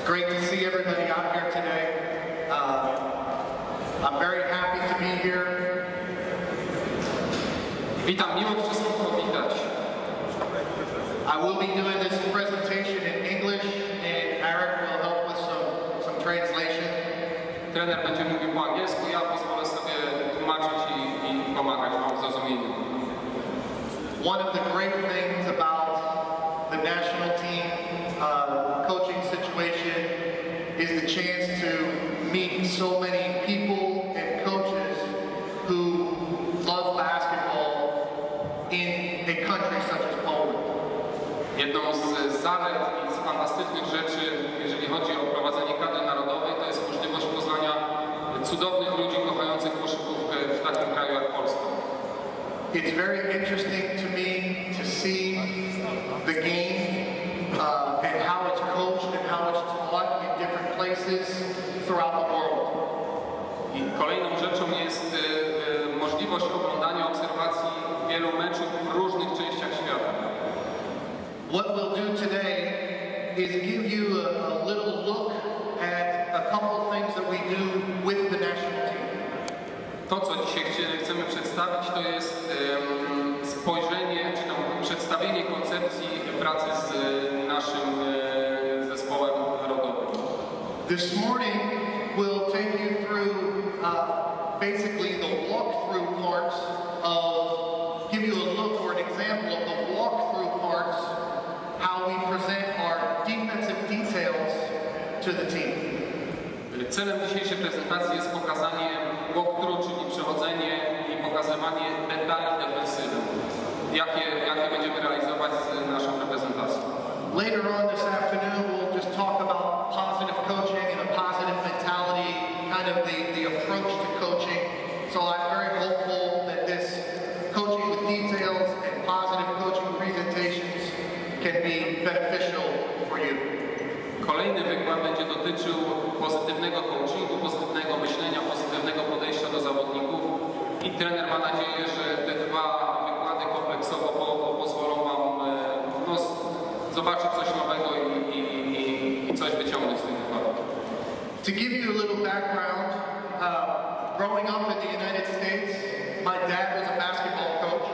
great to see everybody out here today. I'm very happy to be here. Witam, miło wszystkich powitać. I will be doing this presentation in English, and Eric will help with some translation. Trener będzie mówił po angielsku, ja pozwolę sobie tłumaczyć i pomagać wam w zrozumieniu. One of the great things about the national team coaching situation is the chance to meet so many people and coaches who love basketball in a country such as Poland. Jedną z zalet i z fantastycznych rzeczy, jeżeli chodzi o prowadzenie kadry narodowej, to jest możliwość poznania cudownych ludzi kochających koszykówkę w takim kraju jak Polska. It's very interesting to me to see the game and how it's coached and how it's taught in different places throughout the world. I kolejną rzeczą jest możliwość oglądania, obserwacji wielu meczów w różnych częściach świata. What we'll do today is give you a little look at a couple things that we do with the national team. To, co dzisiaj chcemy przedstawić, to jest spojrzenie, czy tam przedstawienie koncepcji pracy z naszym zespołem narodowym. This morning we'll take you through basically the walkthrough parts of, give you a look or an example of the walkthrough parts, how we present our defensive details to the team. Celem dzisiejszej prezentacji jest pokazanie walkthrough, czyli przechodzenie i pokazywanie detali defensywnych, jakie będziemy realizować z naszą reprezentacją. Later on this afternoon we'll just talk about positive coaching and a positive mentality, kind of the approach to coaching. So I'm very hopeful that this coaching with details and positive coaching presentations can be beneficial for you. Kolejny wykład będzie dotyczył pozytywnego coachingu, pozytywnego myślenia, pozytywnego podejścia do zawodników i trener ma nadzieję, że te dwa wykłady kompleksowo pozwolą wam zobaczyć coś nowego i coś wyciągnąć z tych wykładów. To give you a little background, growing up in the United States, my dad was a basketball coach.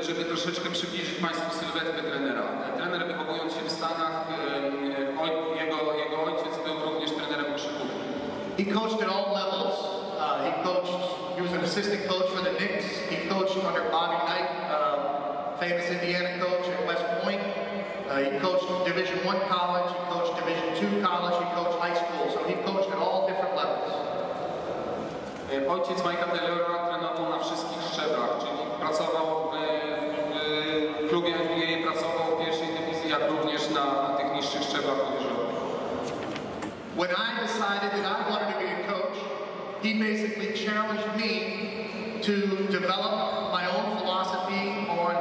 Żeby troszeczkę przybliżyć Państwu sylwetkę trenera. Trener wychowując się w Stanach, jego ojciec był również trenerem koszykówki. He coached at all levels. He was an assistant coach for the Knicks. He coached under Bobby Knight, famous Indiana coach at West Point. He coached Division I college, he coached Division II college, he coached high school. So he coached at all different levels. Ojciec Mike'a Taylora trenował na wszystkich szczeblach, czyli pracował w klubie NBA, pracował w pierwszej dywizji, jak również na tych niższych szczeblach młodzieżowych. When I decided that I wanted to be a coach, he basically challenged me to develop my own philosophy on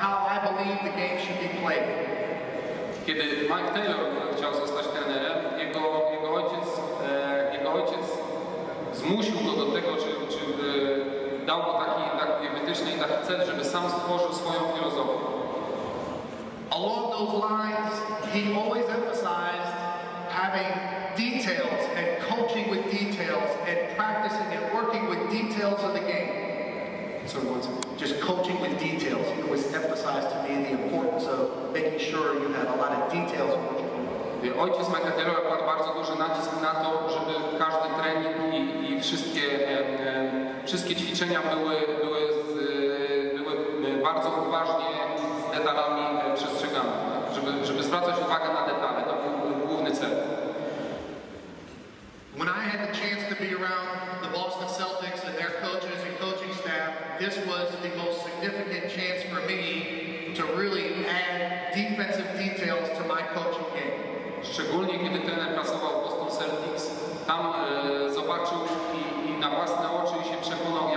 how I believe the game should be played. Kiedy Mike Taylor chciał zostać trenerem, jego ojciec zmusił go do tego, czy dał mu takie wytyczne i taki cel, żeby sam stworzył swoją filozofię. Along those lines, he always emphasized having details and coaching with details and practicing and working with details of the game. So just coaching with details. He always emphasized to me the importance of making sure you have a lot of details in what you do. Ojciec Mike'a Taylora kładł bardzo duży nacisk na to, żeby każdy trening i wszystkie ćwiczenia były bardzo uważnie z detalami przestrzegane, żeby zwracać uwagę na detale. To był główny cel. When I had the chance to be around the Boston Celtics and their coaches and coaching staff, this was the most significant chance for me to really add defensive details to my coaching game. Szczególnie kiedy trener pracował w Boston Celtics, tam zobaczył i na własne oczy się przekonał,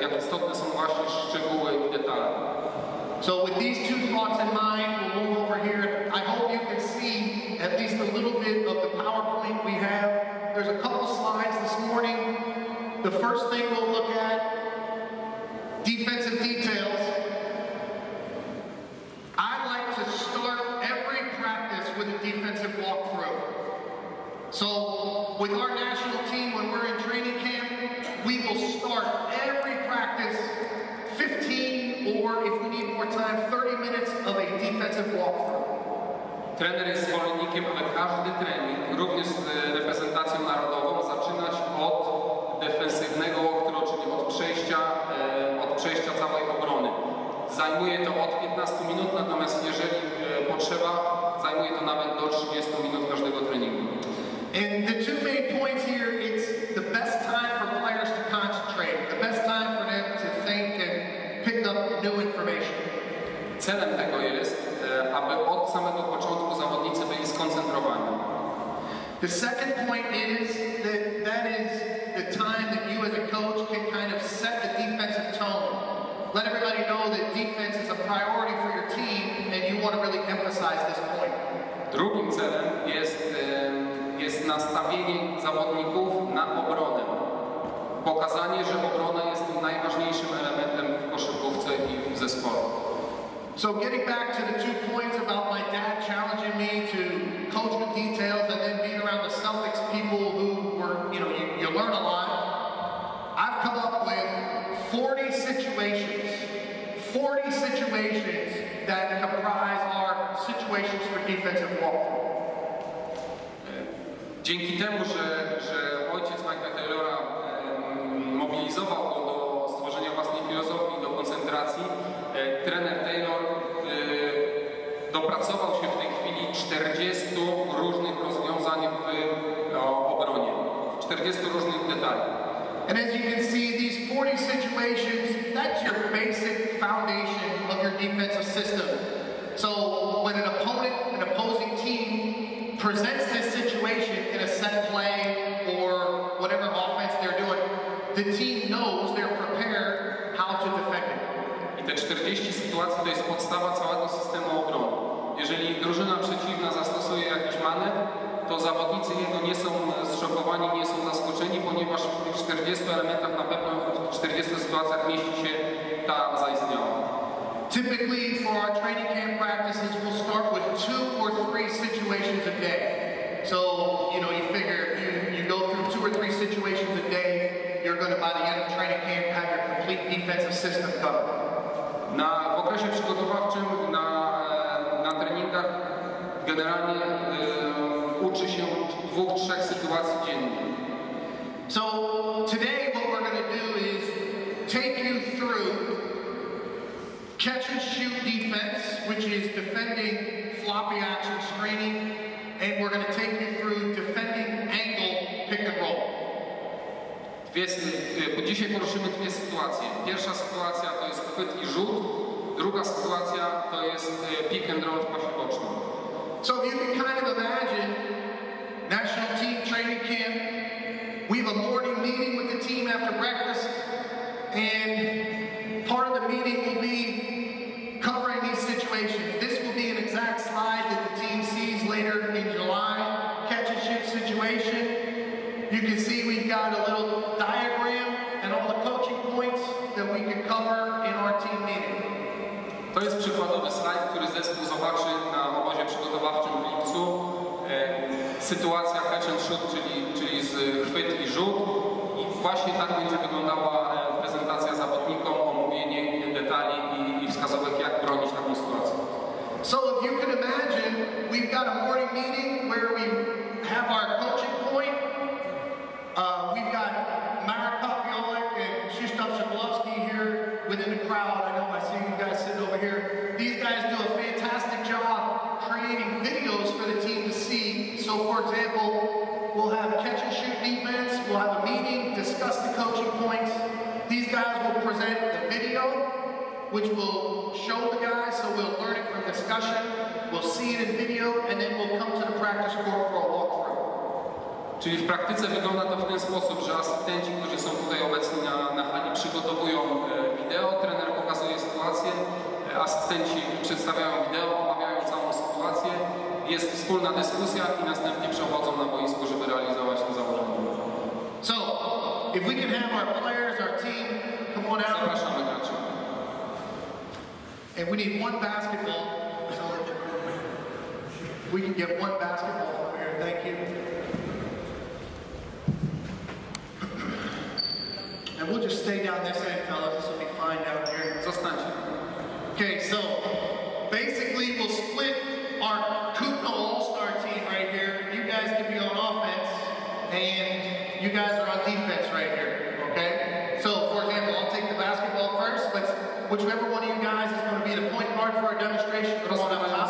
jak istotne są właśnie szczegóły i detale. So with these two thoughts in mind, we'll move over here. I hope you can see at least a little bit of the PowerPoint we have. There's a couple slides this morning. The first thing we'll look at, defensive details. I like to start every practice with with our national team, when we're in training camp, we will start every practice 15 or if we need more time, 30 minutes of a defensive walkthrough. Trener jest zwolennikiem, aby każdy trening, również z reprezentacją narodową, zaczynać od defensywnego walkthrough, czyli od przejścia całej obrony. Zajmuje to od 15 minut, natomiast jeżeli potrzeba, zajmuje to nawet do 30 minut każdego treningu. And the two main points here, it's the best time for players to concentrate, the best time for them to think and pick up new information. Celem tego jest, aby od samego początku zawodnicy byli skoncentrowani. The second point is that is the time that you as a coach can kind of set the defensive tone. Let everybody know that defense is a priority for your team and you want to really emphasize this point. Drugim celem jest nastawienie zawodników na obronę. Pokazanie, że obrona jest tym najważniejszym elementem w koszykówce i w zespole. So getting back to the 2 points about my dad challenging me to coach with details and then being around the Celtics people who were, you learn a lot. I've come up with 40 situations that comprise our situations for defensive walkthrough. Dzięki temu, że ojciec Mike'a Taylora mobilizował go do stworzenia własnej filozofii, do koncentracji, trener Taylor dopracował się w tej chwili 40 różnych rozwiązań w obronie, 40 różnych detali. And as you can see, these 40 situations, that's your basic foundation of your defensive system. So when an opposing team presents this situation in a set play or whatever offense they're doing, the team knows they're prepared how to defend it. I te 40 sytuacji to jest podstawa całego systemu obrony. Jeżeli drużyna przeciwna zastosuje jakiś manewr, to zawodnicy jego nie są zszokowani, nie są zaskoczeni, ponieważ w tych 40 elementach na pewno w 40 sytuacjach mieści się ta zaistniała. Typically for our training camp practices, we'll start with 2 or 3 situations a day. So, you figure if you go through 2 or 3 situations a day, you're going to, by the end of training camp, have your complete defensive system covered. W okresie przygotowawczym na treningach generalnie uczy się 2-3 sytuacji dziennie. So today what we're going to do is take you through catch and shoot defense, which is defending floppy action screening, and we're going to take you through defending angle pick and roll. Dzisiaj poruszymy 2 sytuacje. Pierwsza sytuacja to jest chwyt i rzut, druga sytuacja to jest pick and roll w pasie bocznym. So if you can kind of imagine national team training camp, we have a morning meeting with the team after breakfast, and part of the meeting will be covering these situations. This will be an exact slide that the team sees later in July, catch and shoot situation. You can see we've got a little diagram and all the coaching points that we can cover in our team meeting. To jest przykładowy slajd, który zespół zobaczy na obozie przygotowawczym w lipcu. Sytuacja catch and shoot, czyli chwyt i rzut. I właśnie tak będzie wyglądała prezentacja zawodnikom, omówienie detali i wskazówek, jak bronić taką sytuację. So if you can imagine, we've got a morning meeting where we have our coaching point. We've got Marek Popiolek and Krzysztof Szablowski here within the crowd. I know I see you guys sitting over here. These guys do a fantastic job creating videos for the team to see. So for example, we'll have catch and shoot defense, we'll have a meeting, discuss the coaching points. These guys will present the video, which will show the guys, so we'll learn it from discussion, we'll see it in video, and then we'll come to the practice court for a walkthrough. Czyli w praktyce wygląda to w ten sposób, że asystenci, którzy są tutaj obecni na hali, przygotowują wideo, trener pokazuje sytuację, asystenci przedstawiają wideo, omawiają całą sytuację, jest wspólna dyskusja i następnie przechodzą na boisko, żeby realizować to założenie. So, if we can have our players, our team, come on out. Zapraszamy graczy. And we need 1 basketball, so we can get 1 basketball over here. Thank you. we'll just stay down this end, fellas. This will be fine down here. Zostańcie. Okay, so basically we'll split our Kutno All-Star team right here. You guys can be on offense, and you guys are on defense right here, okay? So, for example, I'll take the basketball first. Whichever one of you guys is going to be the point guard for our demonstration, go on up top.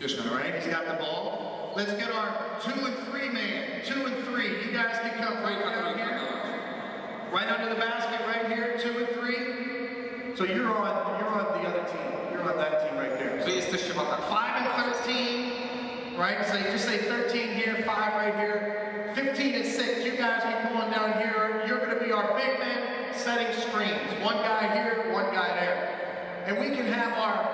All right, he's got the ball. Let's get our 2 and 3 man. 2 and 3. You guys can come right down here. Right under the basket right here, 2 and 3. So you're on the other team. You're on that team right there. Wy jesteście w ataku. 5 and 13, right? So just say 13 here, 5 right here, 15 and 6. You guys can come on down here. You're going to be our big men setting screens. One guy here, one guy there. And we can have our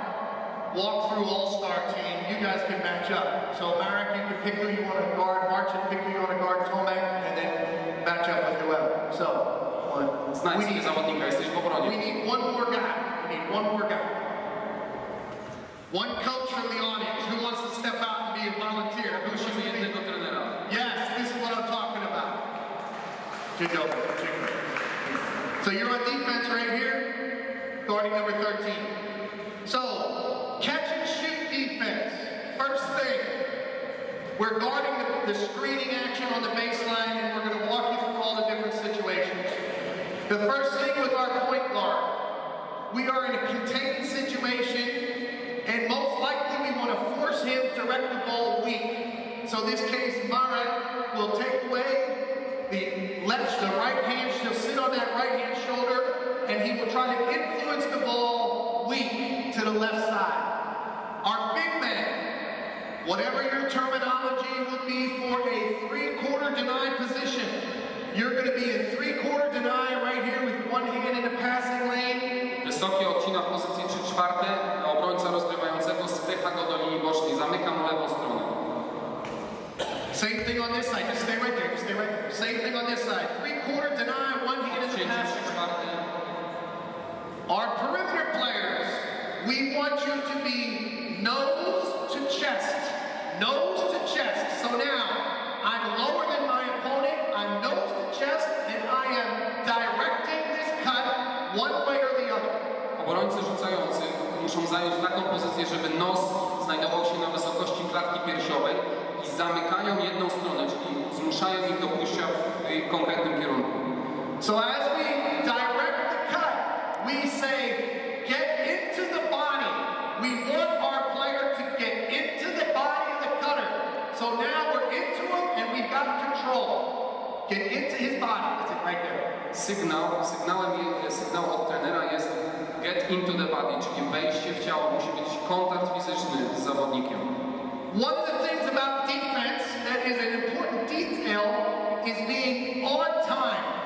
walk-through all-star team. You guys can match up. So Marek, you can pick who you want to guard. Marcin, pick who you want to guard. Tomek, and then match up with whoever. So znajdź zawodnika, jesteś w obronie. we need one more guy. We need one more guy. One coach from the audience who wants to step out and be a volunteer. Who should be jednego trenera. Yes, this is what I'm talking about. Good job. So you're on defense right here, guarding number 13. So, catch and shoot defense. First thing, we're guarding the screening action on the baseline, and we're going to walk you through all the different situations. The first thing with our point guard, we are in a contained situation, and most likely we want to force him to direct the ball weak. So in this case, Marek will take away the right hand, she'll sit on that right hand shoulder, and he will try to influence the ball weak to the left side. Our big man, whatever your terminology would be for a 3-quarter deny position, you're going to be in 3-quarter deny right here with one hand in the passing lane. Wysoki odcina w pozycji 3/4, a obrońca rozgrywającego spycha go do linii bocznej, zamyka mu lewą stronę. Same thing on this side, just stay right there, just stay right there. Same thing on this side, 3-quarter deny, one hand in the passing lane. Our perimeter players, we want you to be nose to chest. Nose to chest. So now, I'm lower than my opponent, I'm nose to chest, and I am directing this cut one way or the other. Obrońcy rzucający muszą zająć taką pozycję, żeby nos znajdował się na wysokości klatki piersiowej i zamykają jedną stronę, czyli zmuszają ich do pójścia w konkretnym kierunku. So as we direct the cut, we say, get into the body. We want our player to get into the body of the cutter. So now we're into him and we've got control. Get into his body. That's it right there. Sygnał od trenera jest get into the body, czyli wejście w ciało. Musi być kontakt fizyczny z zawodnikiem. One of the things about defense that is an important detail is being on time.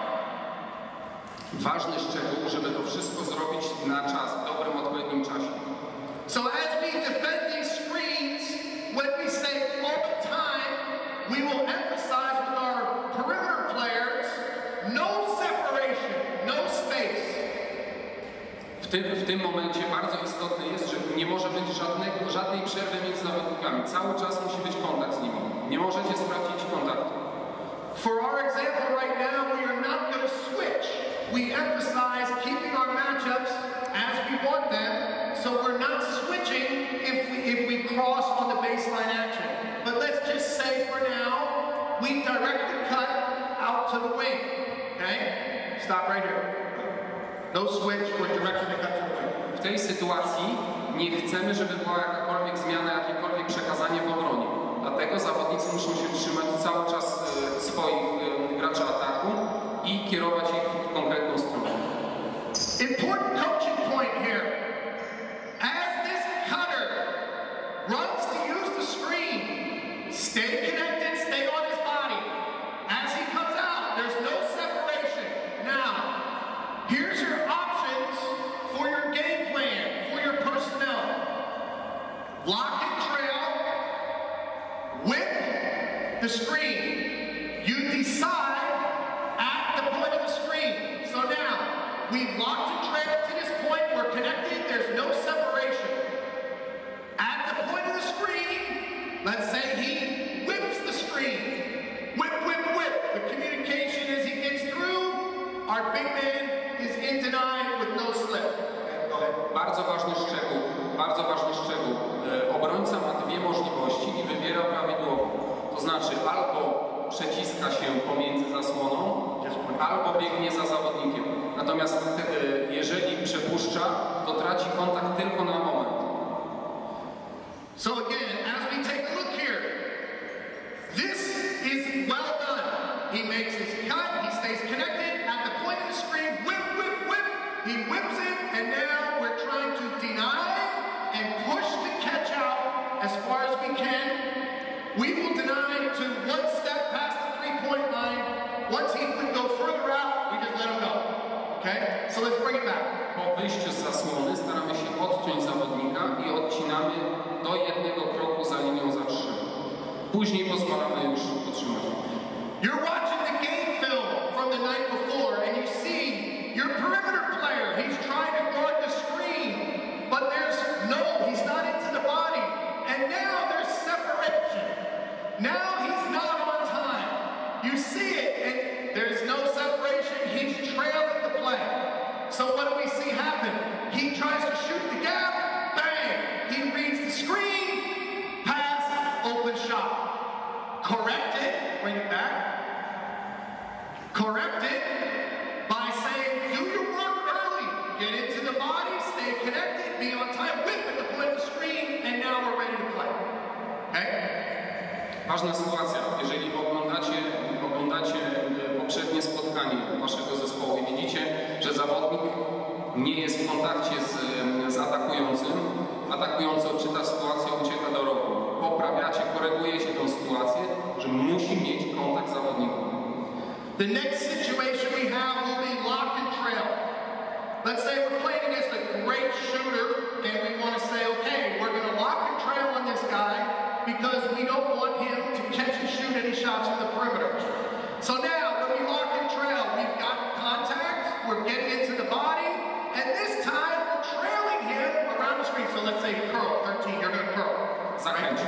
Ważny szczegół, żeby to wszystko zrobić na czas, w dobrym, odpowiednim czasie. So as we defend these screens, when we say on time, we will emphasize with our perimeter players, no separation, no space. W tym momencie bardzo istotne jest, że nie może być żadnej przerwy między zawodnikami. Cały czas musi być kontakt z nimi. Nie możecie stracić kontaktu. For our example right now, we are not going to switch. We emphasize keeping our matchups as we want them, so we're not switching if we cross on the baseline action. But let's just say for now, we direct the cut out to the wing. Okay? Stop right here. No switch, we're directing the cut to the wing. W tej sytuacji nie chcemy, żeby była jakakolwiek zmiana, jakiekolwiek przekazanie w obronie. Dlatego zawodnicy muszą się trzymać cały czas swoich graczy ataku i kierować ich w konkretną stronę. Important coaching point here. As this cutter runs to use the screen, stay connected, stay on his body. As he comes out, there's no separation. Now, here's your options for your game plan, for your personnel. Lock and trail, whip the screen. You decide at the point of the screen. So now, we've locked and trailed to this point, we're connected, there's no separation. At the point of the screen, let's say he whips the screen. Whip, whip, whip. The communication is he odwraca się pomiędzy zasłoną albo biegnie za zawodnikiem. Natomiast jeżeli przepuszcza, to traci kontakt tylko na moment. So again, as we take a look here, this is well done. He makes his cut, he stays connected. At the point of the screen, whip, whip, whip. He whips it, and now we're trying to deny and push the catch out as far as we can. We will deny to one step past the three-point line. Once he would go further out, we just let him go. Okay? So let's bring it back. Po wyjściu z zasłony staramy się odciąć zawodnika i odcinamy do jednego kroku za linią za 3. Później pozwalamy już utrzymać. You're watching the game film from the night before and you see your perimeter player. He's trying to guard the screen, but he's not into the body. And now there's separation. Now he's not on time. You see it and there's no separation. He's trailing the play. So what do we see happen? He tries to shoot the gap, bang! He reads the screen, pass, open shot. Correct it, bring it back. Correct it by saying, do your work early. Get into the body, stay connected, be on time, whip at the point of the screen, and now we're ready to play. Okay? Ważna sytuacja, jeżeli oglądacie poprzednie spotkanie waszego zespołu i widzicie, że zawodnik nie jest w kontakcie z atakującym, atakujący odczyta sytuację, ucieka do rogu. Poprawiacie, korygujecie tę sytuację, że musi mieć kontakt z zawodnikiem. The next situation we have will be lock and trail. Let's say we're playing against a great shooter and we want to say, okay, we're going to lock and trail on this guy because we don't want him to catch and shoot any shots from the perimeter. So now, when we lock and trail, we've got contact, we're getting into the body, and this time we're trailing him around the screen. So let's say curl, 13, you're going to curl. Zakręć.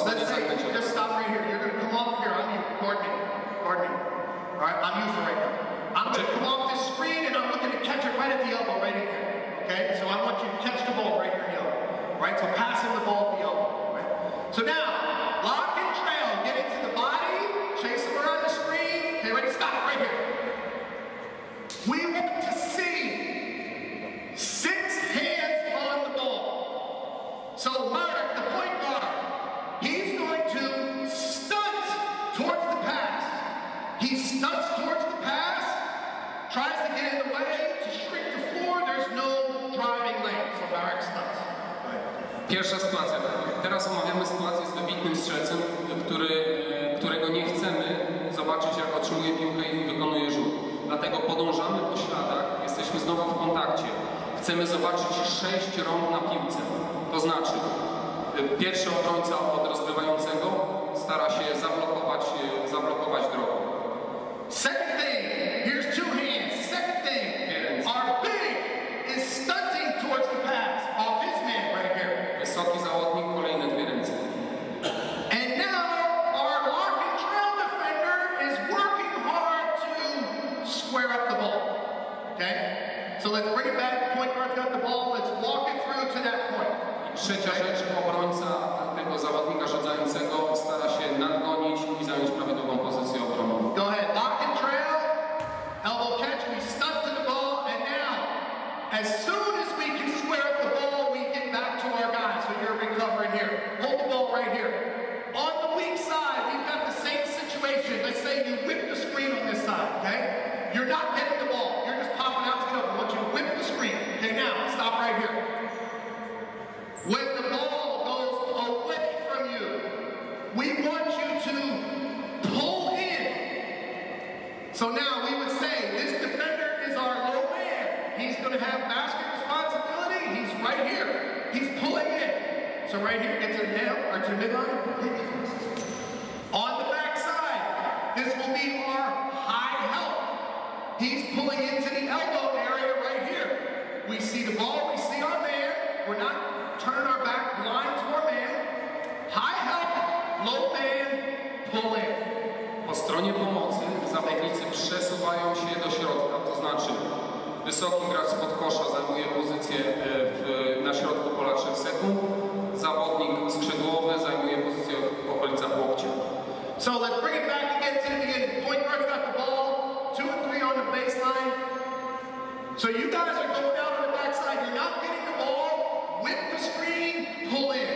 Let's say, just stop right here. You're going to come off here. I'm you. Guard me. All right, I'm you for right now. I'm going to come off this screen, and I'm looking to catch it right at the elbow, right in here. Okay? So I want you to catch the ball right here in the elbow. Right? So passing the ball at the elbow. Right? So now, lock and trail. Get into the body. Chase him around the screen. Okay, ready? Stop right here. We want to see 6 hands on the ball. So Mark, the point guard, he's going to stunt towards the pass. He stunts towards the pass, tries to get in the way, to shrink the floor. There's no driving lane. So Mark stunts. Pierwsza sytuacja. Teraz omawiamy sytuację z wybitnym strzelcem, którego nie chcemy zobaczyć, jak otrzymuje piłkę i wykonuje rzut. Dlatego podążamy po śladach, jesteśmy znowu w kontakcie. Chcemy zobaczyć 6 rąk na piłce. To znaczy, pierwszy obrońca od rozgrywającego stara się zablokować drogę. Second thing, here's 2 hands. Second thing, our big is stunting towards the pass off his man right here. Wysoki zawodnik, kolejne 2 ręce. And now our lock and trail defender is working hard to square up the ball. Okay? So let's bring it back. Point guard's got the ball. Let's walk it through to that point. Trzecia rzecz, obrońca tego zawodnika rzucającego stara się nadgonić i zająć prawidłową pozycję obronną. Go ahead, lock and trail, elbow catch, we stuck to the ball, and now, as soon as we can square up the ball, we get back to our guys. So you're recovering here. Hold the ball right here. On the weak side, we've got the same situation. Let's say you whip the screen on this side, okay? You're not getting the ball. You're just popping out to get up. I want you to whip the screen. Okay, now, stop right here. When the ball goes away from you, we want you to pull in. So now we would say this defender is our low man. He's going to have basket responsibility. He's right here. He's pulling in. So right here, get to the nail or to the midline. On the back side, this will be our high help. He's pulling into the elbow area right here. We see the ball. We see our man. We're not turning our back blind to our man. High help, low man, pull in. Po stronie pomocy zawodnicy przesuwają się do środka, to znaczy wysoki gracz spod kosza zajmuje pozycję na środku pola 3 sekund, zawodnik skrzydłowy zajmuje pozycję w okolicach łokcia. So let's bring it back again to the beginning. Point guard's got the ball, 2 and 3 on the baseline. So you guys are going out on the backside. You're not getting the ball, whip the screen, pull in.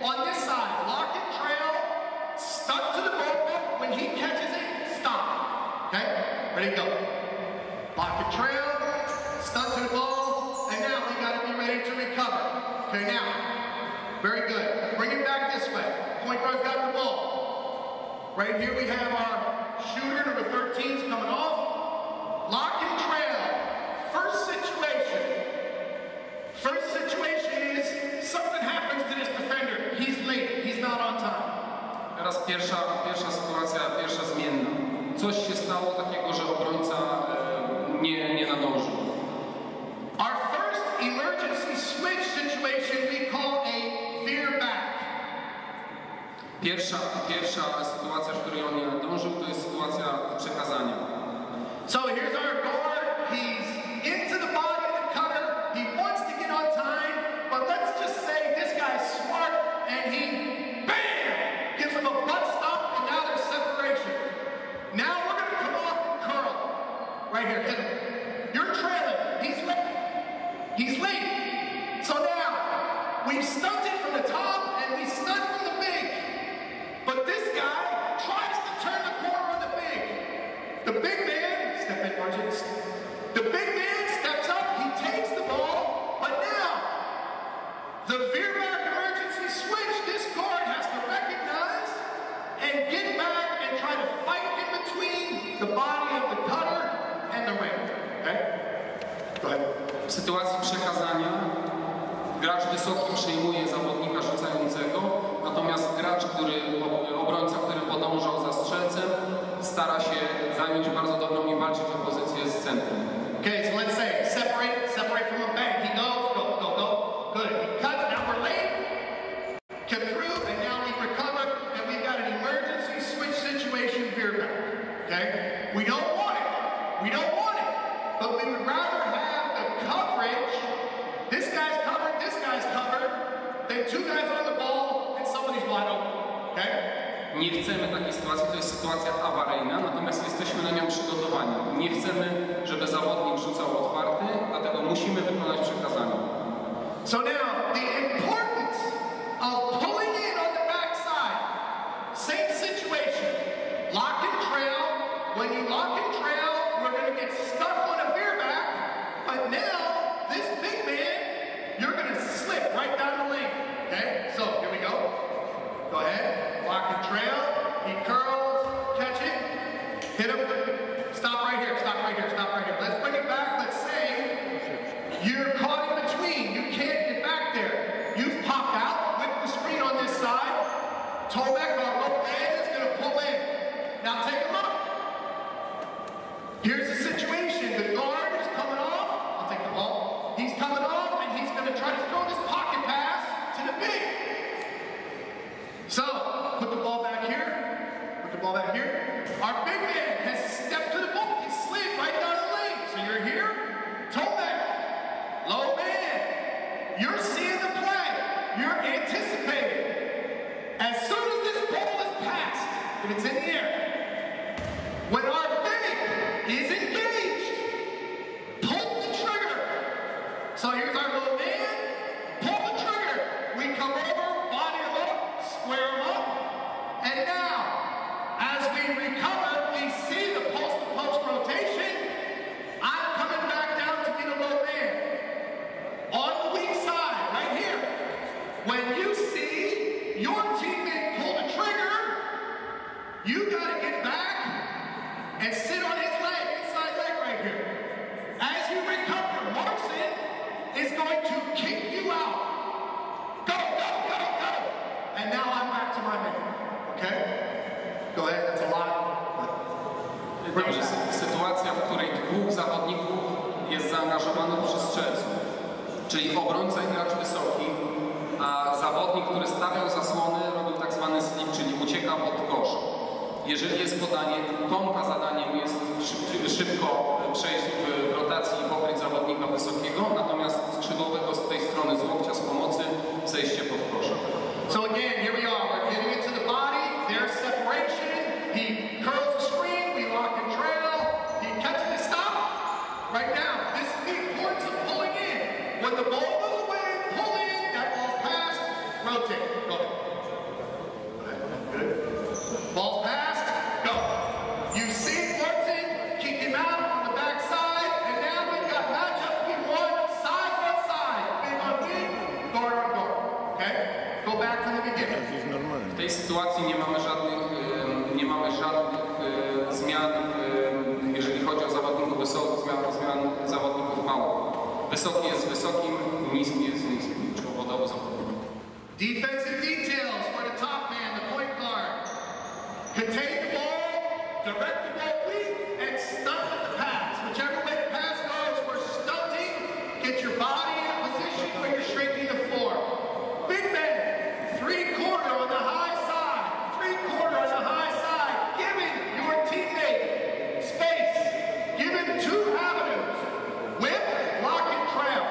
On this side, lock and trail, stuck to the ball. When he catches it, stop. Okay? Ready, go. Lock and trail, stuck to the ball, and now we got to be ready to recover. Okay, now. Very good. Bring it back this way. Point guard's got the ball. Right here we have our shooter, number 13's coming off. Lock and trail. First situation is something happens to this defender. He's late. He's not on time. Teraz pierwsza sytuacja, pierwsza zmienna. Coś się stało takiego, że obrońca nie nadążył. Our first emergency switch situation we call a veer back. Pierwsza sytuacja, w której on nie nadążył, to jest sytuacja przekazania. So here's our guard. He's into the body of the cutter. He wants to get on time, but let's just say this guy's smart and he, bam, gives him a butt stop, and now there's separation. Now we're going to come off and curl. Right here, hit him. You're trailing. He's late. He's late. So now, we've stunted from the top and we stunt from the big. But this guy tries to turn the corner on the big. The big man, step in, Margins. The big man steps up, he takes the ball, but now, the veer back emergency switch, this guard has to recognize and get back and try to fight in between the body of the cutter and the ring. Okay? Go ahead. W sytuacji przekazania gracz wysoki przejmuje zawodnika rzucającego, natomiast obrońca, który podążał za strzelcem, stara się zająć bardzo dobrą i walczyć o pozycję z centrum. Okay, so let's say separate from a bang. He goes, go. Good. He cuts, now we're late. Get through, and now we recover, and we've got an emergency switch situation veer back. Okay? We don't want it, but we would rather have the coverage. This guy's covered, than 2 guys on the ball and somebody's wide open. Okay? Nie chcemy takiej sytuacji, to jest sytuacja awaryjna, natomiast jesteśmy na nią przygotowani. Nie chcemy, żeby zawodnik rzucał otwarty, dlatego musimy wykonać przekazanie. So now, the importance of pulling in on the backside. Same situation. Lock and trail. When you lock and trail, we're going to get stuck on a veer back, but now, this big man, you're going to slip right down the lane. Okay? So, here we go. Go ahead. Lock and trail. He curls. Catch it. Hit him. Stop right here. Let's bring it back. Let's say you're caught in between. You can't get back there. You've popped out with the screen on this side. Toe back, our low man is going to pull in. Now take a look. Here's the situation. The guard is coming off. I'll take the ball. He's coming off, and he's going to try to throw this pocket pass to the big. So, put the ball back here. Our big man has stepped to the ball. He slid right down the lane. So you're here. Toe back. Low man. You're seeing the play. You're anticipating. As soon as this ball is passed, if it's in the air, when our big is engaged, pull the trigger. So here's our low man. Pull the trigger. We come over, body him up, square him up, and now, as we recover, we see the post-to-post rotation. I'm coming back down to get a low man. On the weak side, right here. When you see your teammate pull the trigger, you gotta get back and sit on his leg, inside leg right here. As you recover, Marcin is going to kick you out. Go. And now I'm back to my man. Okay? Go ahead, that's a lot. Dobrze, sytuacja, w której 2 zawodników jest zaangażowanych przez strzelców, czyli obrońca i gracz wysoki, a zawodnik, który stawiał zasłony, robił tak zwany slip, czyli ucieka pod kosz. Jeżeli jest podanie, Tomka zadaniem jest szybko przejść w rotacji i pokryć zawodnika wysokiego, natomiast skrzydłowego z tej strony z łokcia, z pomocy, zejście pod kosz. So again, here we are. We're getting into the body. There's separation. sytuacji nie mamy żadnych zmian, jeżeli chodzi o zawodników wysokich, zmian zawodników małych. Wysoki jest wysokim, niski jest niskim, czy powodowo zawodnikiem. Defensive details for the top man, the point guard. Contain the ball, direct the ball weak, and stunt with the pass. Whichever way the pass goes, we're stunting. Get your body in a position where you're shrinking the floor. Big man, three-quarter on the high side. Three-quarter on the high side. Giving your teammate space. Give him two avenues. Whip, lock, and trail.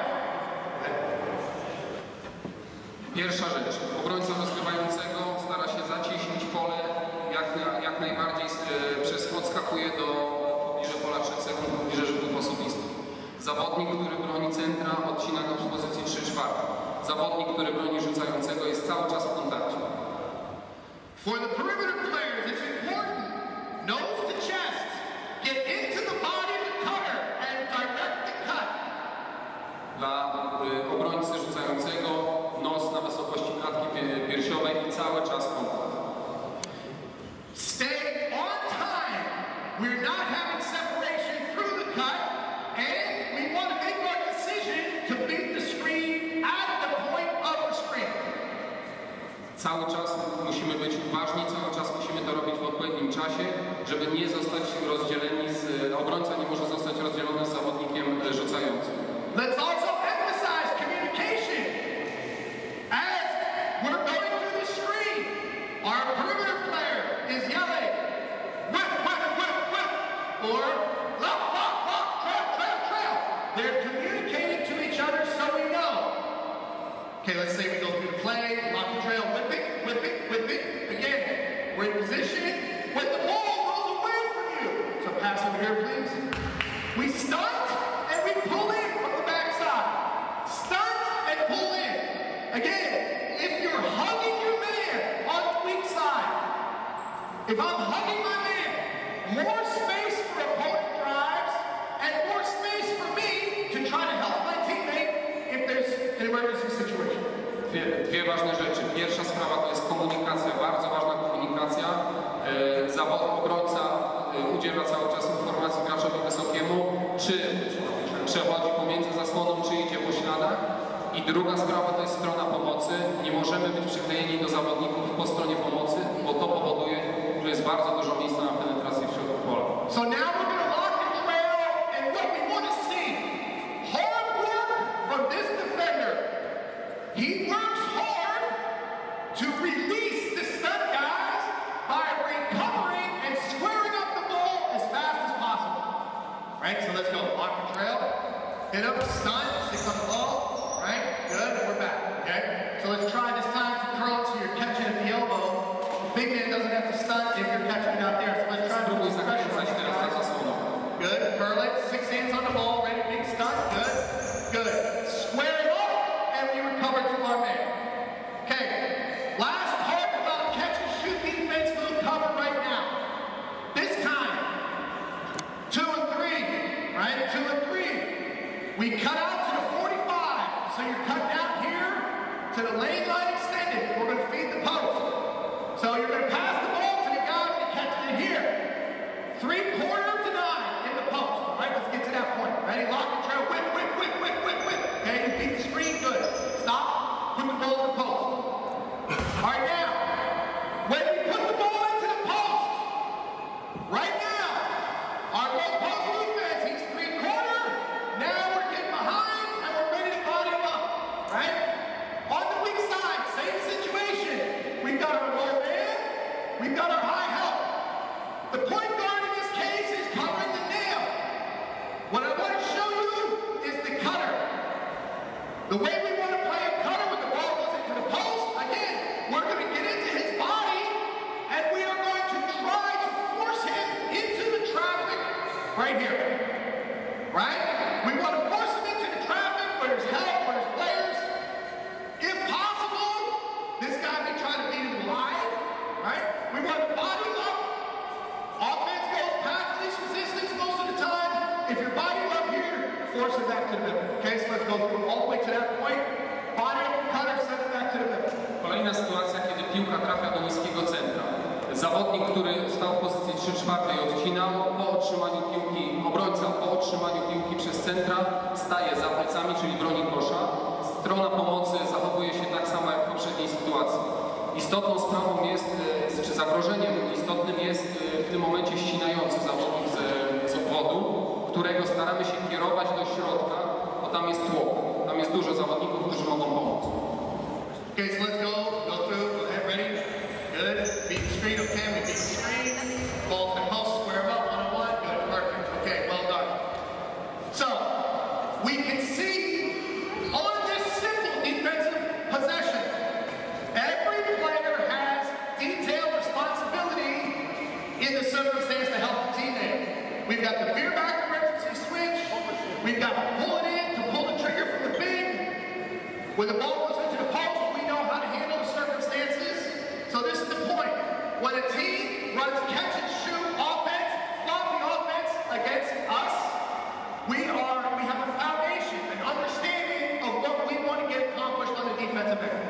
Pierwsza rzecz. Obrońca rozgrywającego stara się zacieśnić pole jak najbardziej, odskakuje do pobliżu pola 3 sekund, pobliżu rzutów osobistych. Zawodnik, który broni centra, odcina go w pozycji 3/4. Zawodnik, który broni rzucającego, jest cały czas w kontakcie. For the perimeter players, it's important. Nose to chest. Get into the body of the cutter and direct the cut. Dla obrońcy rzucającego nos na wysokości klatki piersiowej i cały czas kontakt. Stay on time. We're not having separation through the cut, and we want to make our decision to beat the screen at the point of the screen. Cały czas musimy być uważni, cały czas musimy to robić w odpowiednim czasie, żeby nie zostać rozdzieleni obrońca nie może zostać rozdzielony z zawodnikiem rzucającym. Let's also emphasize communication. As we're going through the screen, our perimeter player is yelling, whip, whip, whip, whip, or lock, lock, lock, trail, trail, trail. They're communicating to each other so we know. Okay, let's say we go through the play, lock and trail, whipping, whipping, whipping. Again, we're in position when the ball goes away from you. So pass over here, please. We stunt and we pull in from the backside. Stunt and pull in. Again, if you're hugging your man on the weak side, if I'm hugging my man, more space for opponent drives and more space for me to try to help my teammate if there's an emergency situation. Dwie ważne rzeczy. Pierwsza sprawa to jest komunikacja, bardzo ważna komunikacja. Obrońca udziela cały czas informacji graczowi wysokiemu, czy przechodzi pomiędzy zasłoną, czy idzie po śladach. I druga sprawa to jest strona pomocy. Nie możemy być przyklejeni do zawodników po stronie pomocy, bo to powoduje, że jest bardzo dużo miejsca na penetrację w środku pola. So now we're going to lock and trail, and what we want to see, hard work from this defender. He works hard to release the stunt guys by recovering and squaring up the ball as fast as possible. Right, so let's go, lock and trail, hit up, stunt, six on the ball. Right? Good, and we're back, okay? So let's try this time to curl it so you're catching at the elbow. Big man doesn't have to stunt if you're catching it out there. So let's try to put some pressure on these guys. Good, curl it, 6 hands on the ball, ready, big stunt, good, good. Square it up, and we recover to our man. Okay, last part about catch and shoot defense we'll cover right now. This time, 2 and 3, right? 2 and 3. We cut out to the 45. So you're cutting out here to the lane line extended. We're going to feed the post. So you're going to pass the ball to the guy that catches it here. 3/4 to 9 in the post. All right, let's get to that point. Ready? Lock and trail. Whip, whip, whip, whip, whip, whip. Okay, you beat the screen. Good. Stop. Put the ball in the post. All right, now, when we put the ball into the post, right now, our goal post defense, he's 3/4. Now we're getting behind. Right? On the weak side, same situation. We've got our low man, we've got our high help. The point guard in this case is covering the nail. What I want to show you is the cutter. The way we want to play a cutter when the ball goes into the post, again, we're going to get into his body and we are going to try to force him into the traffic right here. Right? We want to force him into the traffic where there's help, where there's players. If possible, this guy may try to beat him wide, right? We want to body up. Offense goes past least resistance most of the time. If you're body up here, force it back to the middle. Okay, so let's go through all the way to that point. Body up the cutter, send it back to the middle. Kolejna sytuacja, kiedy piłka trafia do niskiego centra. Zawodnik, który stał w pozycji 3/4 odcinał, po otrzymaniu piłki, obrońca po otrzymaniu piłki przez centra staje za plecami, czyli broni kosza. Strona pomocy zachowuje się tak samo jak w poprzedniej sytuacji. Istotną sprawą jest, czy zagrożeniem istotnym jest w tym momencie ścinający zawodnik z obwodu, którego staramy się kierować do środka, bo tam jest tłok. Tam jest dużo zawodników, którzy mogą pomóc. Okay, so let's go through, go ahead, ready? Good. Beat the screen, okay, we beat the screen. Ball to the post, square up, 1-on-1, good, perfect. Okay, well done. So, we can see on this simple defensive possession, every player has detailed responsibility in the circumstance to help the teammate. We've got the veer back emergency switch. We've got pull it in to pull the trigger from the big. When the ball goes into the post, we know how to handle the circumstances. So this is the point. When a team runs catch and shoot offense, floppy offense against us, we have a foundation, an understanding of what we want to get accomplished on the defensive end.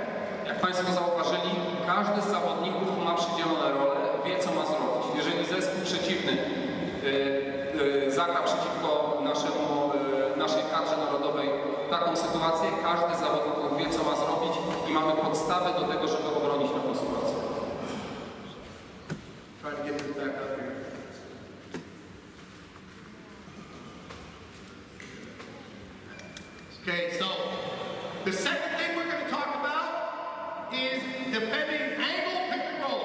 Jak Państwo zauważyli, każdy z zawodników ma przydzielone role, wie co ma zrobić. Jeżeli zespół przeciwny zagra przeciwko naszej kadrze narodowej taką sytuację, każdy z zawodników wie co ma zrobić i mamy podstawę do tego, żeby obronić taką sytuację. Try to get this back up here. Okay, so the second thing we're going to talk about is defending angle pick and roll.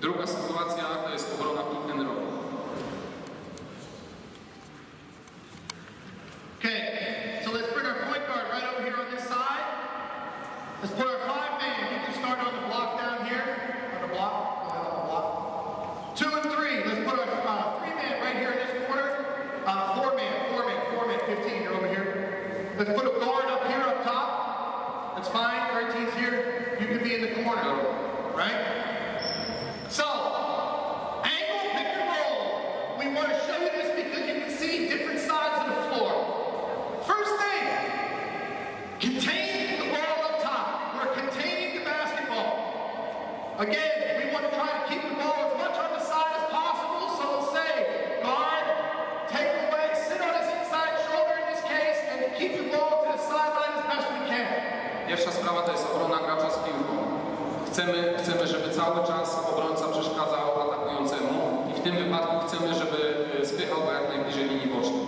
Druga sytuacja to jest obrona pick and roll. Okay, so let's bring our point guard right over here on this side. Let's put our 5-man. You can start on the block down here. On the block. Go ahead on the block. 2 and 3. Let's put our 3-man right here in this corner. 4-man, 15. You're over here. Let's put a guard up here up top. That's fine. 13's here. You can be in the corner. Right? So, angle pick and roll. We want to show you this because you can see different sides of the floor. First thing, contain the ball up top. We're containing the basketball. Again, we want to try to keep the ball as much on the side as possible, so we'll say, guard, take away, sit on his inside shoulder in this case, and keep the ball to the sideline as best we can. Pierwsza sprawa to jest obrona gracza z piłką. Chcemy, żeby cały czas obrońca przeszkadzał atakującemu i w tym wypadku chcemy, żeby spychał go jak najbliżej linii bocznej.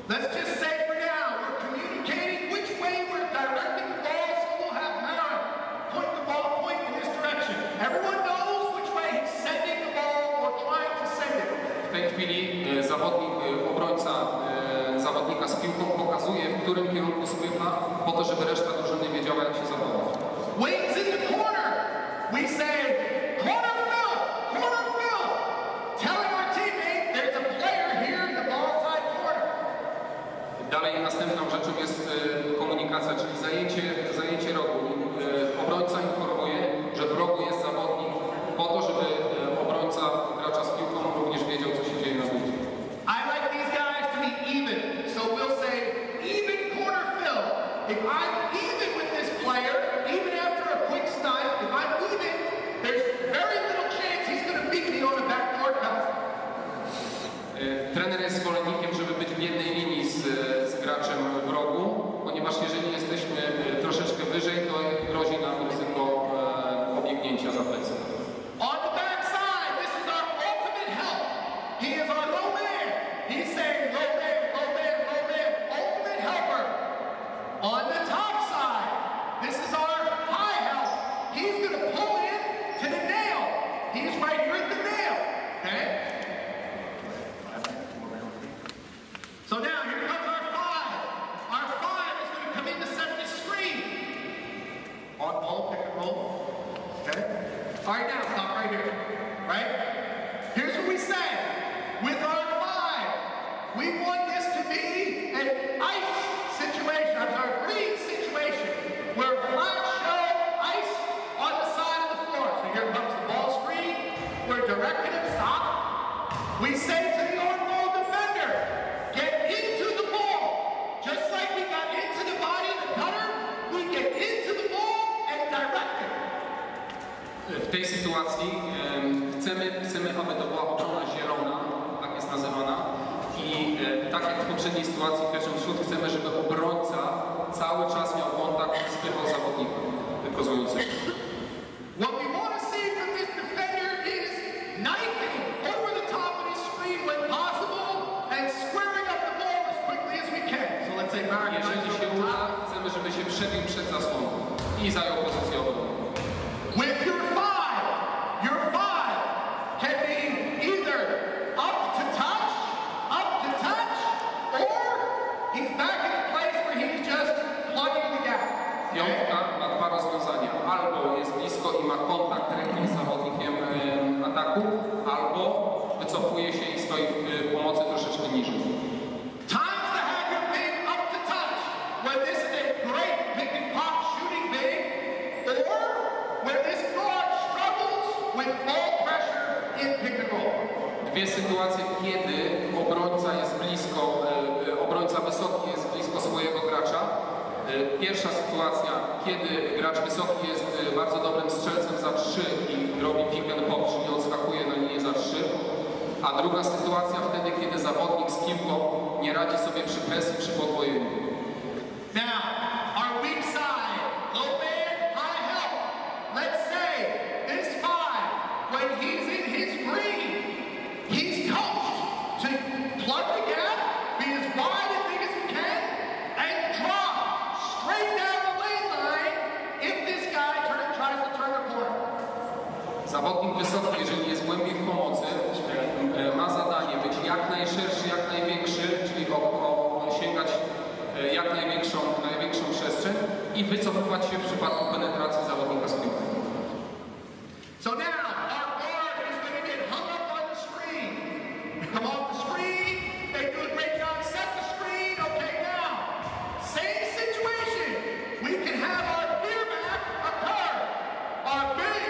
Let's just say for now, we're communicating which way we're directing the ball, so we'll have Mara point in this direction. Everyone knows which way he's sending the ball or trying to send it. W tej chwili obrońca zawodnika z piłką pokazuje, w którym kierunku spycha, po to, żeby reszta drużyny wiedziała, jak się zachować. Wings in the corner. We say, corner fill, telling our teammate there's a player here in the ball side corner. Dalej następną rzeczą jest komunikacja, czyli zajęcie rogu. Obrońca informuje, że w rogu jest zawodnik po to, żeby obrońca gracza z piłką również wiedział, co się dzieje na boisku. I like these guys to be even, so we'll say even corner fill. If I'm even with this player, even after a quick stunt, if I'm even, there's very little chance he's going to beat me on a backdoor cut. Trener jest zwolennikiem, żeby być w jednej linii z graczem w rogu, ponieważ jeżeli jesteśmy troszeczkę wyżej, to grozi nam ryzyko obiegnięcia za plecy. On the backside, this is our ultimate help. He is our low man. He's saying low man, ultimate helper. On the top side, this is our high help. He's going to pull in to the nail. He's right here at the nail. Okay? So now here comes our 5. Our 5 is going to come in to set the screen. On ball, pick and roll. Okay? All right, now stop right here. Right? Here's what we say. With our 5, we want this to be an ice situation. Green situation. Where flat show ice on the side of the floor. So here comes the ball screen. We're directing him, stop. We say to the on-ball defender, get into the ball. Just like we got into the body of the cutter, we get into the ball and direct tak jak w poprzedniej sytuacji, w pierwszym rzut, chcemy, żeby obrońca cały czas miał kontakt i spychał zawodnika wykozującego. What we want to see from this defender is knifing over the top of his screen when possible and squaring up the ball as quickly as we can. So let's say Marek, jeżeli się uda, chcemy, żeby się przebił przed zasłoną i zajął pozycję obrony. With your five can be either up to touch, or he's back in the place where he's just plugging the gap. Piątka ma dwa rozwiązania. Albo jest blisko i ma kontakt ręki z zawodnikiem ataku, albo wycofuje się i stoi w pomocy troszeczkę niżej. Times to have your big up to touch when this is a great pick and pop shooting big, or when this guard struggles with all pressure in pick and roll. Dwie sytuacje, kiedy obrońca wysoki jest blisko swojego gracza. Pierwsza sytuacja, kiedy gracz wysoki jest bardzo dobrym strzelcem za 3 i robi pick and pop, czyli odskakuje na linię za 3. A druga sytuacja wtedy, kiedy zawodnik z piłką nie radzi sobie przy presji, przy podwojeniu. Now, our weak side, low man, high help. Let's say this five, when he's in his green, he's coached to plug the gap, be as wide and big as he can, and drop straight down the lane line if this guy tries to turn the corner. Zawodnik wysoki, jeżeli jest głębiej w pomocy, ma zadanie być jak najszerszy, jak największy, czyli sięgać jak największą przestrzeń i wycofywać się w przypadku penetracji zawodnika z piłką. So now, our guard is going to get hung up on the screen. Come off the screen, they do a great job, set the screen, okay now. Same situation, we can have our veer back occur. Our big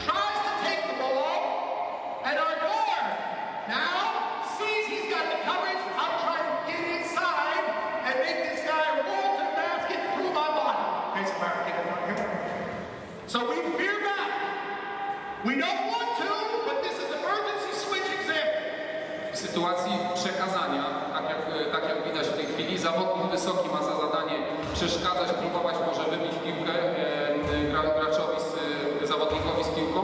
tries to take the ball, and our guard now sees he's got the coverage, I'll try to get inside and make this guy roll to the basket through my body. Okay, so Mark, get in front here. So we veer back. We don't want to, but this is emergency switch example. W sytuacji przekazania, tak jak widać w tej chwili, zawodnik wysoki ma za zadanie przeszkadzać, próbować może wybić piłkę zawodnikowi z piłką,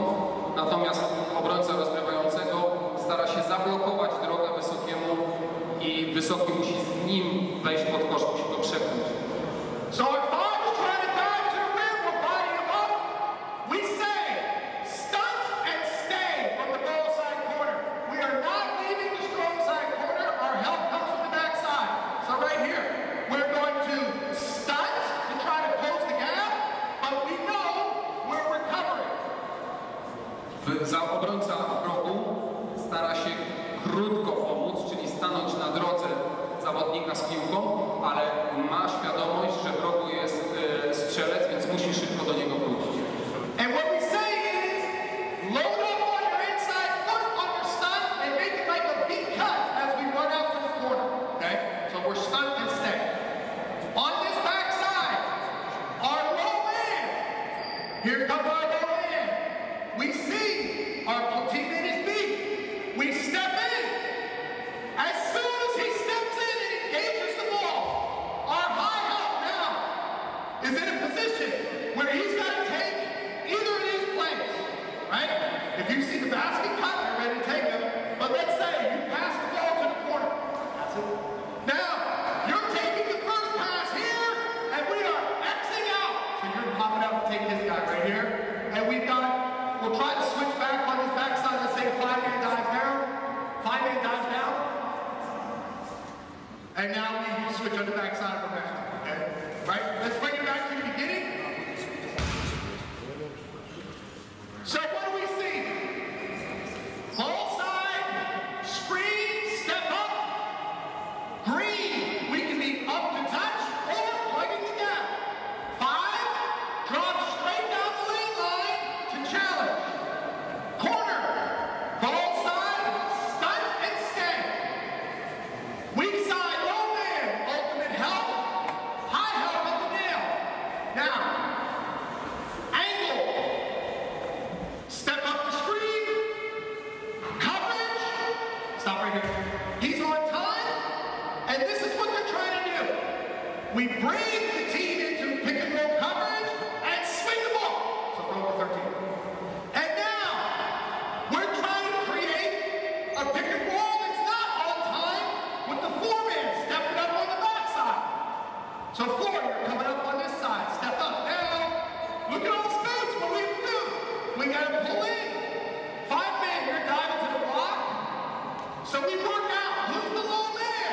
natomiast obrońca rozgrywającego stara się zablokować drogę wysokiemu i wysoki musi z nim wejść pod kosz, musi go przepchnąć. So if five is trying to dive to the rim, we're binding him up. We say, stunt and stay from the ball side corner. We are not leaving the strong side corner. Our help comes from the back side. So right here, we're going to stunt to try to close the gap, but we know we're recovering. Obrońca w rogu stara się krótko pomóc, czyli stanąć na drodze zawodnika z piłką, ale ma świadomość, że w rogu jest strzelec, więc musi szybko do niego wrócić. And what we say is, load up on your inside foot on your stunt and make it like a V cut as we run out to the corner. Okay? So we're stunt and stay. On this back side, our low man. Here comes our low man. We see our teammate is beat. We step in. As soon as he steps in and engages the ball, our high help now is in a position where he's got to take either of these plays, right? If you see the basket cut, you're ready to take him. But let's say you pass the ball to the corner. That's it. Now, you're taking the first pass here, and we are Xing out. So you're popping out to take this guy right here. And we'll try to switch back on his backside. Let's say 5-man dives down. 5-man dives down. And now we switch on the backside of the back. Okay? Right? Let's bring it back to the beginning. So what do we see? Ball side, screen, step up. Green, we can be up to touch or plugging the gap. 5, drop straight down the lane line to challenge. Corner, ball side, stunt and stay. Weak side, low man, ultimate help, high help at the nail. Now, angle, step up the screen, coverage, stop right here. He's on time, we bring the team into pick and roll coverage and swing the ball. So throw over 13. And now, we're trying to create a pick and roll that's not on time with the four-man stepping up on the backside. So four, you're coming up on this side. Step up. Now, look at all the space. What do we do? We got to pull in. Five-man, you're diving to the block. So we work out. Who's the low man?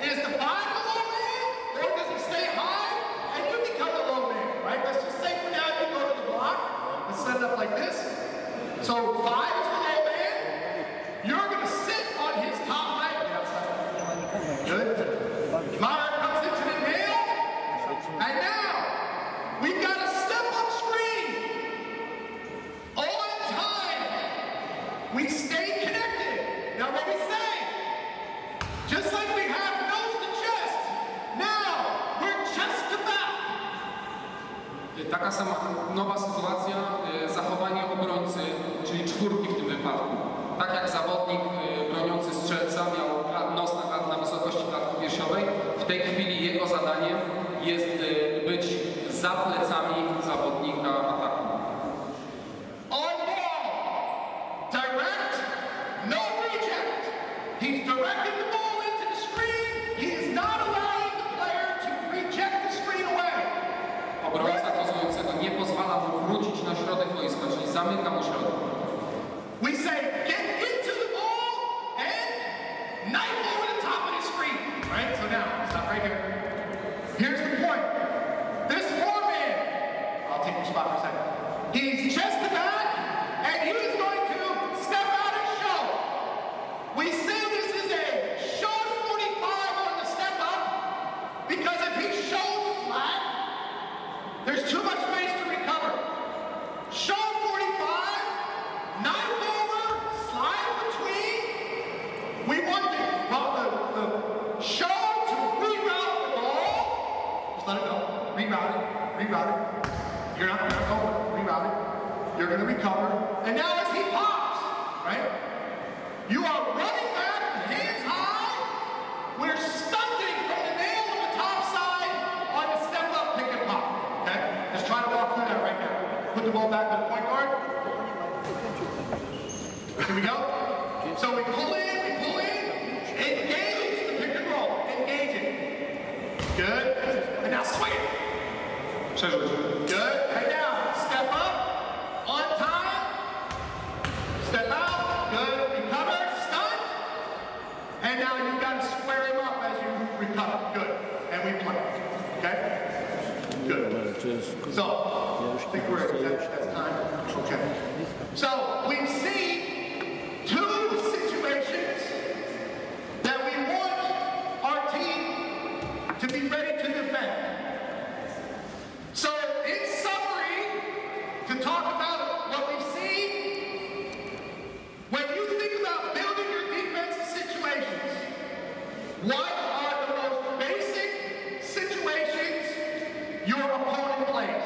Is the five the low man? Or does he stay high and you become the low man, right? Let's just say for now you go to the block. Let's set it up like this. So five is the low man. You're going to sit on his top right. Good. Mara comes into the nail. And now, we've got a step-up screen. On time. We stay connected. Now what we say? Just like we have nose to chest. Now, we're chest to back. Taka sama nowa sytuacja, zachowanie obrońcy, czyli czwórki w tym wypadku. Tak jak zawodnik broniący strzelca miał nos na wysokości klatki piersiowej, w tej chwili jego zadaniem jest być za plecami zawodnika ataku. On ball, direct, no reject. He's directing the ball into the screen. He is not allowing the player to reject the screen away. Obrońca kozującego nie pozwala mu wrócić na środek boiska, czyli zamyka mu środek. We say, get into the ball and knife over the top of the screen. Right? So now, stop right here. Here's the point. This four-man, I'll take your spot for a second. He's chest to back, and he is going to step out and show. We say this is a show 45 on the step up, because if he shows flat, there's too much space to recover. Show 45, knife over, slide between. We want the show to reroute the ball. Just let it go. Reroute it. Reroute it. You're not going to go. Reroute it. You're going to recover. And now as he pops, right? You are running back, hands high. We're stunting from the nail on the top side on the step up, pick and pop. Okay? Let's try to walk through that right now. Put the ball back to the point guard. Here we go. So we pull in, engage the pick and roll, engage it. Good. And now swing it. Good. And now step up, on time. Step out. Good. Recover. Stunt. And now you got to square him up as you recover. Good. And we play. Okay. Good. So I think that's time. Okay. So we've seen two situations that we want our team to be ready to defend. So in summary, to talk about what we've seen, when you think about building your defensive situations, what are the most basic situations your opponent plays?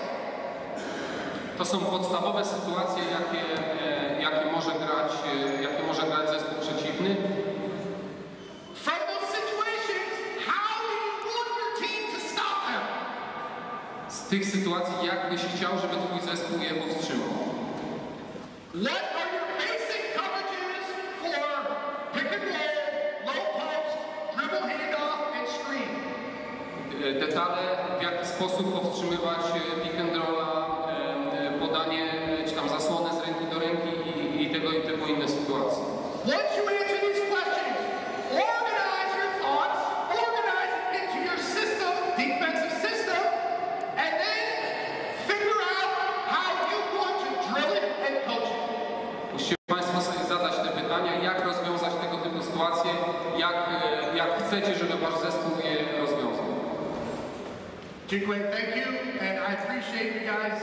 To są podstawowe sytuacje, jakie może grać zespół przeciwny. From those situations, how do you want your team to stop them? Z tych sytuacji, jak byś chciał, żeby twój zespół je powstrzymał? What are your basic coverages for pick and roll, low post, dribble handoff, and screen? Detale, w jaki sposób powstrzymywać pick and rolla, podanie, czy tam zasłonę z ręki do ręki i tego inne sytuacje. Once you answer these questions, organize your thoughts, organize it into your system, defensive system, and then figure out how you want to drill it and coach it. Musicie Państwo sobie zadać te pytania, jak rozwiązać tego typu sytuacje, jak chcecie, żeby Wasz zespół je rozwiązał. Dziękuję, thank you, and I appreciate you guys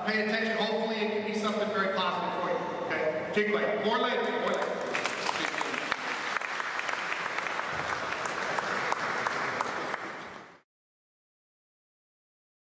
paying attention. Hopefully it can be something very positive for you. Okay? Dziękuję. More later.